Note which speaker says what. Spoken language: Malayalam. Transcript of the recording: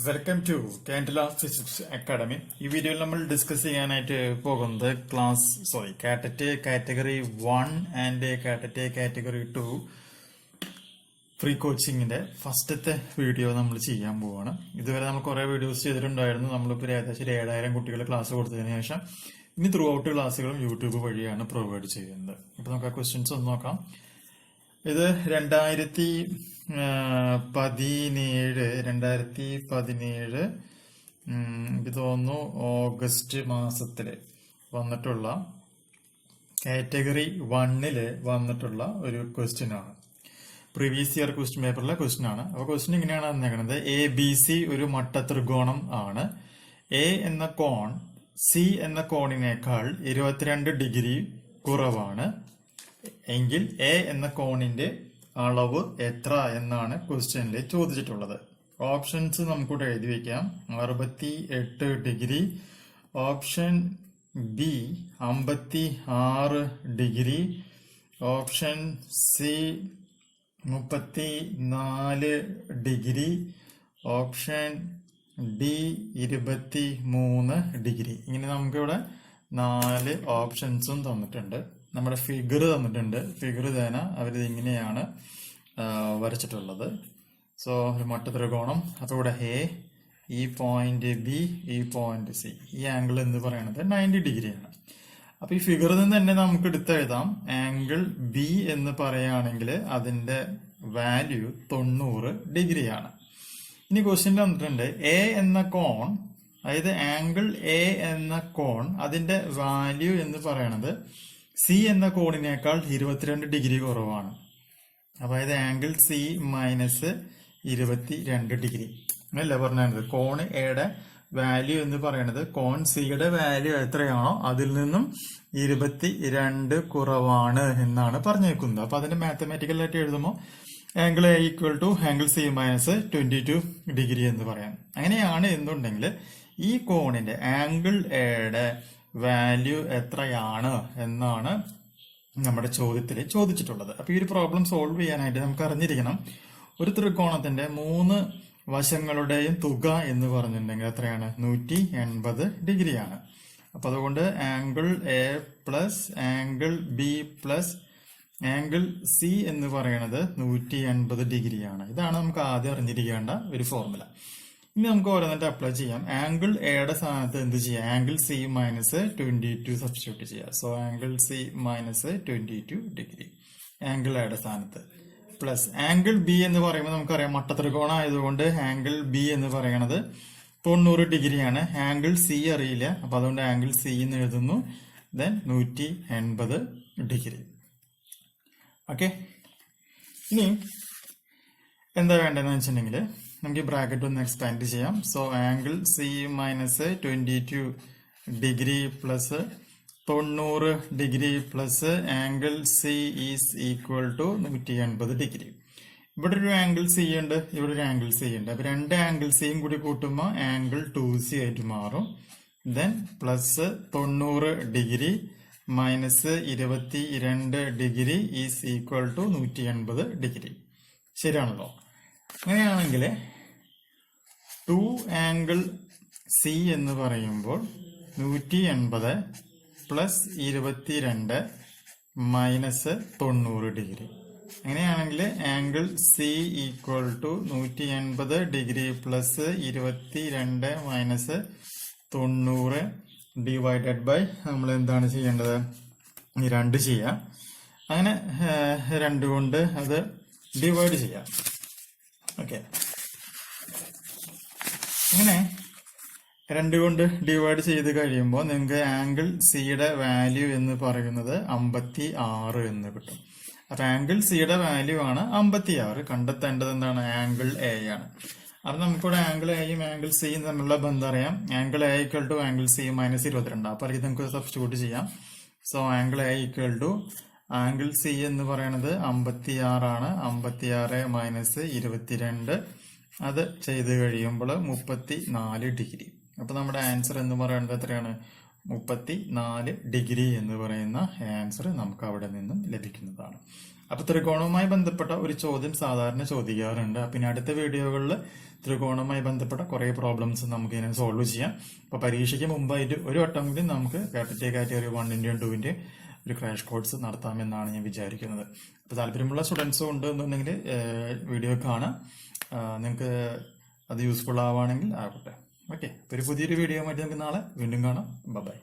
Speaker 1: Welcome to Candela physics academy. ഈ വീഡിയോയിൽ നമ്മൾ ഡിസ്കസ് ചെയ്യാനായിട്ട് പോകുന്നത് KTET category 1 and KTET category 2 free കോച്ചിങ്ങിന്റെ ഫസ്റ്റത്തെ വീഡിയോ നമ്മൾ ചെയ്യാൻ പോവാണ്. ഇതുവരെ നമ്മൾ കുറെ വീഡിയോസ് ചെയ്തിട്ടുണ്ടായിരുന്നു. നമ്മളിപ്പോൾ ഏകദേശം 7000 കുട്ടികൾ ക്ലാസ് കൊടുത്തതിന് ശേഷം ഇനി ത്രൂ ഔട്ട് ക്ലാസ്സുകളും യൂട്യൂബ് വഴിയാണ് പ്രൊവൈഡ് ചെയ്യുന്നത്. ഇപ്പൊ നമുക്ക് ആ ക്വസ്റ്റ്യൻസ് ഒന്ന് നോക്കാം. ഇത് 2017 എനിക്ക് തോന്നുന്നു ഓഗസ്റ്റ് മാസത്തില് വന്നിട്ടുള്ള കാറ്റഗറി 1 വന്നിട്ടുള്ള ഒരു ക്വസ്റ്റ്യൻ ആണ്. പ്രീവിയസ് ഇയർ ക്വസ്റ്റ്യൻ പേപ്പറിലെ ക്വസ്റ്റ്യൻ ആണ്. അപ്പൊ ക്വസ്റ്റ്യൻ ഇങ്ങനെയാണ് തന്നേക്കുന്നത്: ABC ഒരു മട്ടത്രികോണം ആണ്. എ എന്ന കോൺ സി എന്ന കോണിനേക്കാൾ 22 ഡിഗ്രി കുറവാണ് എങ്കിൽ എ എന്ന കോണിന്റെ അളവ് എത്ര എന്നാണ് ക്വസ്റ്റ്യനിൽ ചോദിച്ചിട്ടുള്ളത്. ഓപ്ഷൻസ് നമുക്കിവിടെ എഴുതി വെക്കാം. 68 degree, option B 56 degree, option C 34 degree, option D 23 degree. ഇങ്ങനെ നമുക്കിവിടെ 4 ഓപ്ഷൻസും തന്നിട്ടുണ്ട്. നമ്മുടെ ഫിഗർ തന്നിട്ടുണ്ട്. ഫിഗർ തന്നെ അവരിത് ഇങ്ങനെയാണ് വരച്ചിട്ടുള്ളത്. സോ ഒരു മട്ടത്രികോണം, അപ്പൊ ഇവിടെ എ, ഈ പോയിന്റ് ബി, ഈ പോയിന്റ് സി, ഈ ആംഗിൾ എന്ന് പറയുന്നത് 90 ഡിഗ്രിയാണ്. അപ്പൊ ഈ ഫിഗറിൽ നിന്ന് തന്നെ നമുക്ക് എടുത്തെഴുതാം. ആംഗിൾ ബി എന്ന് പറയുകയാണെങ്കിൽ അതിന്റെ വാല്യൂ 90 ഡിഗ്രിയാണ്. ഇനി ക്വസ്റ്റ്യൻ തന്നിട്ടുണ്ട് എ എന്ന കോൺ, അതായത് ആംഗിൾ എ എന്ന കോൺ അതിന്റെ വാല്യൂ എന്ന് പറയുന്നത് സി എന്ന കോണിനേക്കാൾ 22 ഡിഗ്രി കുറവാണ്. അതായത് ആംഗിൾ സി മൈനസ് 22 ഡിഗ്രി അല്ലേ പറഞ്ഞത്. കോൺ എയുടെ വാല്യൂ എന്ന് പറയുന്നത് കോൺ സിയുടെ വാല്യൂ എത്രയാണോ അതിൽ നിന്നും 22 കുറവാണ് എന്നാണ് പറഞ്ഞേക്കുന്നത്. അപ്പൊ അതിന്റെ മാത്തമാറ്റിക്കൽ ആയിട്ട് എഴുതുമ്പോൾ angle A equal to angle C minus 22 degree എന്ന് പറയാം. അങ്ങനെയാണ് എന്നുണ്ടെങ്കിൽ ഈ കോണിന്റെ ആംഗിൾ എയുടെ വാല്യൂ എത്രയാണ് എന്നാണ് നമ്മുടെ ചോദ്യത്തിൽ ചോദിച്ചിട്ടുള്ളത്. അപ്പൊ ഈ ഒരു പ്രോബ്ലം സോൾവ് ചെയ്യാനായിട്ട് നമുക്ക് അറിഞ്ഞിരിക്കണം, ഒരു ത്രികോണത്തിന്റെ 3 വശങ്ങളുടെയും തുക എന്ന് പറഞ്ഞിട്ടുണ്ടെങ്കിൽ എത്രയാണ്? 180 ഡിഗ്രിയാണ്. അപ്പൊ അതുകൊണ്ട് angle A plus angle B plus angle C എന്ന് പറയുന്നത് 180 ഡിഗ്രിയാണ്. ഇതാണ് നമുക്ക് ആദ്യം അറിഞ്ഞിരിക്കേണ്ട ഒരു ഫോർമുല. ഇനി നമുക്ക് ഓരോന്നിട്ട് അപ്ലൈ ചെയ്യാം. ആംഗിൾ എയുടെ സ്ഥാനത്ത് എന്ത് ചെയ്യാം? ആംഗിൾ സി മൈനസ് 22 സബ്സ്റ്റിറ്റ്യൂട്ട് ചെയ്യാം. So angle C minus 22 degree angle എയുടെ സ്ഥാനത്ത്, പ്ലസ് ആംഗിൾ ബി എന്ന് പറയുമ്പോൾ നമുക്കറിയാം മട്ടത്രികോണം ആയതുകൊണ്ട് ആംഗിൾ ബി എന്ന് പറയുന്നത് 90 ഡിഗ്രിയാണ്. ആംഗിൾ സി അറിയില്ല, അപ്പൊ അതുകൊണ്ട് ആംഗിൾ സി എന്ന് എഴുതുന്നു. Then 180 degree. ഓക്കെ, ഇനി എന്താ വേണ്ടതെന്ന് വെച്ചിട്ടുണ്ടെങ്കിൽ നമുക്ക് ഈ ബ്രാക്കറ്റ് ഒന്ന് എക്സ്പാൻഡ് ചെയ്യാം. So angle C minus 22 degree plus 90 degree plus angle C is equal to 180 degree. ഇവിടെ ഒരു ആംഗിൾ സി ഉണ്ട്, ഇവിടെ ഒരു ആംഗിൾ സി ഉണ്ട്. അപ്പൊ 2 ആംഗിൾ സിയും കൂടി കൂട്ടുമ്പോൾ ആംഗിൾ 2C ആയിട്ട് മാറും. Then plus 90 degree minus 22 degree is equal to 180 degree. ശരിയാണല്ലോ? അങ്ങനെയാണെങ്കിൽ 2 ആംഗിൾ സി എന്ന് പറയുമ്പോൾ 180 പ്ലസ് 22 മൈനസ് 90 ഡിഗ്രി. അങ്ങനെയാണെങ്കിൽ angle C equal to 180 degree plus 22 minus 90 divided by നമ്മൾ എന്താണ് ചെയ്യേണ്ടത്? 2 ചെയ്യാം. അങ്ങനെ 2 കൊണ്ട് അത് ഡിവൈഡ് ചെയ്യാം. ഓക്കെ, അങ്ങനെ 2 കൊണ്ട് ഡിവൈഡ് ചെയ്ത് കഴിയുമ്പോൾ നിങ്ങൾക്ക് ആംഗിൾ സിയുടെ വാല്യൂ എന്ന് പറയുന്നത് 56 എന്ന് കിട്ടും. അപ്പൊ ആംഗിൾ സിയുടെ വാല്യൂ ആണ് 56. കണ്ടെത്തേണ്ടത് എന്താണ്? ആംഗിൾ എ ആണ്. അപ്പൊ നമുക്കിവിടെ ആംഗിൾ എയും ആംഗിൾ സിയും തമ്മിലുള്ള ബന്ധം അറിയാം. Angle A equal to angle C minus 22. അപ്പൊ ഇത് നമുക്ക് സബ്സ്റ്റിറ്റ്യൂട്ട് ചെയ്യാം. So angle A equal to angle C എന്ന് പറയുന്നത് 56 ആണ്. 56 മൈനസ് 22 അത് ചെയ്ത് കഴിയുമ്പോൾ 34 ഡിഗ്രി. അപ്പൊ നമ്മുടെ ആൻസർ എന്ന് പറയുന്നത് എത്രയാണ്? 34 ഡിഗ്രി എന്ന് പറയുന്ന ആൻസർ നമുക്ക് അവിടെ നിന്നും ലഭിക്കുന്നതാണ്. അപ്പൊ ത്രികോണവുമായി ബന്ധപ്പെട്ട ഒരു ചോദ്യം സാധാരണ ചോദിക്കാറുണ്ട്. പിന്നെ അടുത്ത വീഡിയോകളിൽ ത്രികോണവുമായി ബന്ധപ്പെട്ട കുറെ പ്രോബ്ലംസ് നമുക്ക് ഇതിനെ സോൾവ് ചെയ്യാം. അപ്പൊ പരീക്ഷയ്ക്ക് മുമ്പായിട്ട് ഒരു വട്ടം കൂടി നമുക്ക് കാറ്റഗറി കാറ്റഗറി 1-ന്റെയും 2-ന്റെയും ഒരു ക്രാഷ് കോഴ്സ് നടത്താമെന്നാണ് ഞാൻ വിചാരിക്കുന്നത്. അപ്പൊ താല്പര്യമുള്ള സ്റ്റുഡൻസും ഉണ്ട് എന്നുണ്ടെങ്കിൽ വീഡിയോ കാണാം. നിങ്ങൾക്ക് അത് യൂസ്ഫുൾ ആവുകയാണെങ്കിൽ ആകട്ടെ. ഓക്കെ, ഒരു പുതിയൊരു വീഡിയോ ആയിട്ട് നമുക്ക് നാളെ വീണ്ടും കാണാം. ബൈ.